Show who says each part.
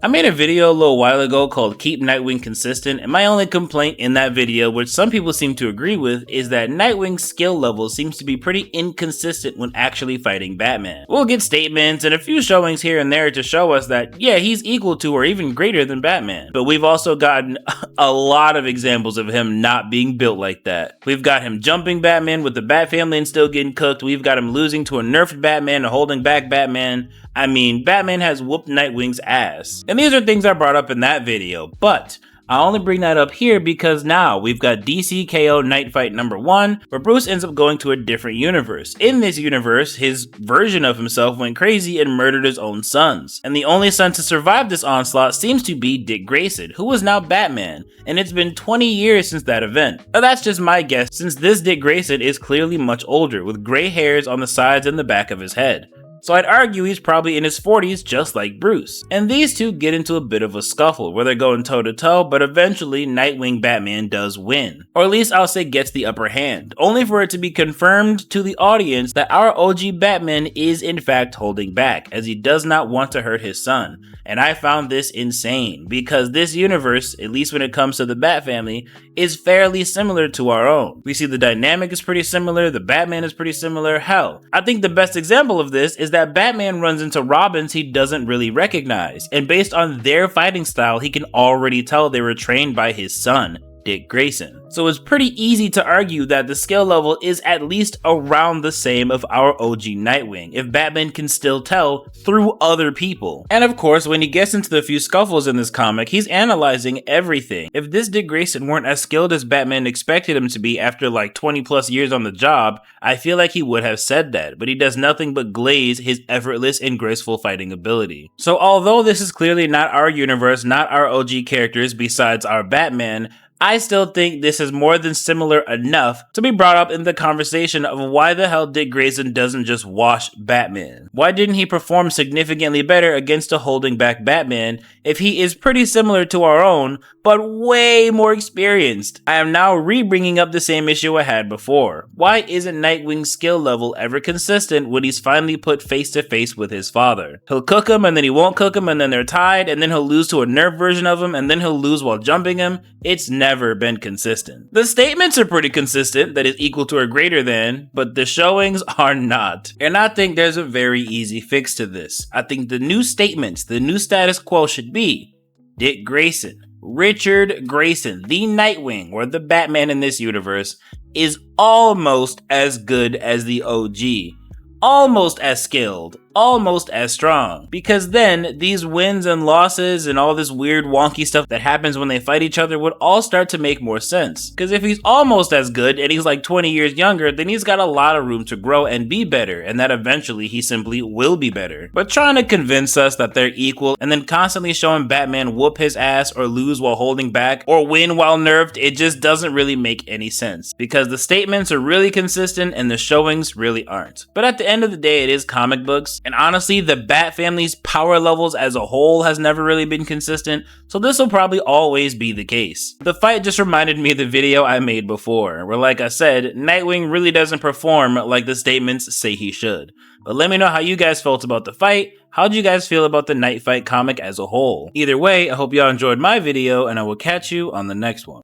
Speaker 1: I made a video a little while ago called Keep Nightwing Consistent, and my only complaint in that video, which some people seem to agree with, is that Nightwing's skill level seems to be pretty inconsistent when actually fighting Batman. We'll get statements and a few showings here and there to show us that, yeah, he's equal to or even greater than Batman. But we've also gotten a lot of examples of him not being built like that. We've got him jumping Batman with the Bat family and still getting cooked. We've got him losing to a nerfed Batman and holding back Batman. I mean, Batman has whooped Nightwing's ass. And these are things I brought up in that video, but I only bring that up here because now we've got DC KO Night Fight number 1, where Bruce ends up going to a different universe. In this universe, his version of himself went crazy and murdered his own sons. And the only son to survive this onslaught seems to be Dick Grayson, who is now Batman, and it's been 20 years since that event. Now that's just my guess, since this Dick Grayson is clearly much older, with gray hairs on the sides and the back of his head. So I'd argue he's probably in his 40s just like Bruce. And these two get into a bit of a scuffle where they're going toe to toe, but eventually Nightwing Batman does win. Or at least I'll say gets the upper hand, only for it to be confirmed to the audience that our OG Batman is in fact holding back, as he does not want to hurt his son. And I found this insane, because this universe, at least when it comes to the Bat family, is fairly similar to our own. We see the dynamic is pretty similar, the Batman is pretty similar. Hell, I think the best example of this is that Batman runs into Robins he doesn't really recognize, and based on their fighting style, he can already tell they were trained by his son, Dick Grayson. So it's pretty easy to argue that the skill level is at least around the same of our OG Nightwing, if Batman can still tell through other people. And of course, when he gets into the few scuffles in this comic, he's analyzing everything. If this Dick Grayson weren't as skilled as Batman expected him to be after like 20 plus years on the job, I feel like he would have said that, but he does nothing but glaze his effortless and graceful fighting ability. So although this is clearly not our universe, not our OG characters besides our Batman, I still think this is more than similar enough to be brought up in the conversation of why the hell Dick Grayson doesn't just wash Batman. Why didn't he perform significantly better against a holding back Batman if he is pretty similar to our own, but way more experienced? I am now re-bringing up the same issue I had before. Why isn't Nightwing's skill level ever consistent when he's finally put face to face with his father? He'll cook him and then he won't cook him and then they're tied and then he'll lose to a nerf version of him and then he'll lose while jumping him. It's never been consistent. The statements are pretty consistent, that is equal to or greater than, but the showings are not. And I think there's a very easy fix to this. I think the new statements, the new status quo should be Dick Grayson, Richard Grayson, the Nightwing, or the Batman in this universe, is almost as good as the OG. Almost as skilled, almost as strong, because then these wins and losses and all this weird wonky stuff that happens when they fight each other would all start to make more sense. Because if he's almost as good and he's like 20 years younger, then he's got a lot of room to grow and be better, and that eventually he simply will be better. But trying to convince us that they're equal and then constantly showing Batman whoop his ass or lose while holding back or win while nerfed, it just doesn't really make any sense, because the statements are really consistent and the showings really aren't. But at the end of the day, it is comic books, and honestly, the Bat family's power levels as a whole has never really been consistent, so this will probably always be the case. The fight just reminded me of the video I made before, where like I said, Nightwing really doesn't perform like the statements say he should. But let me know how you guys felt about the fight. How'd you guys feel about the Night Fight comic as a whole? Either way, I hope y'all enjoyed my video, and I will catch you on the next one.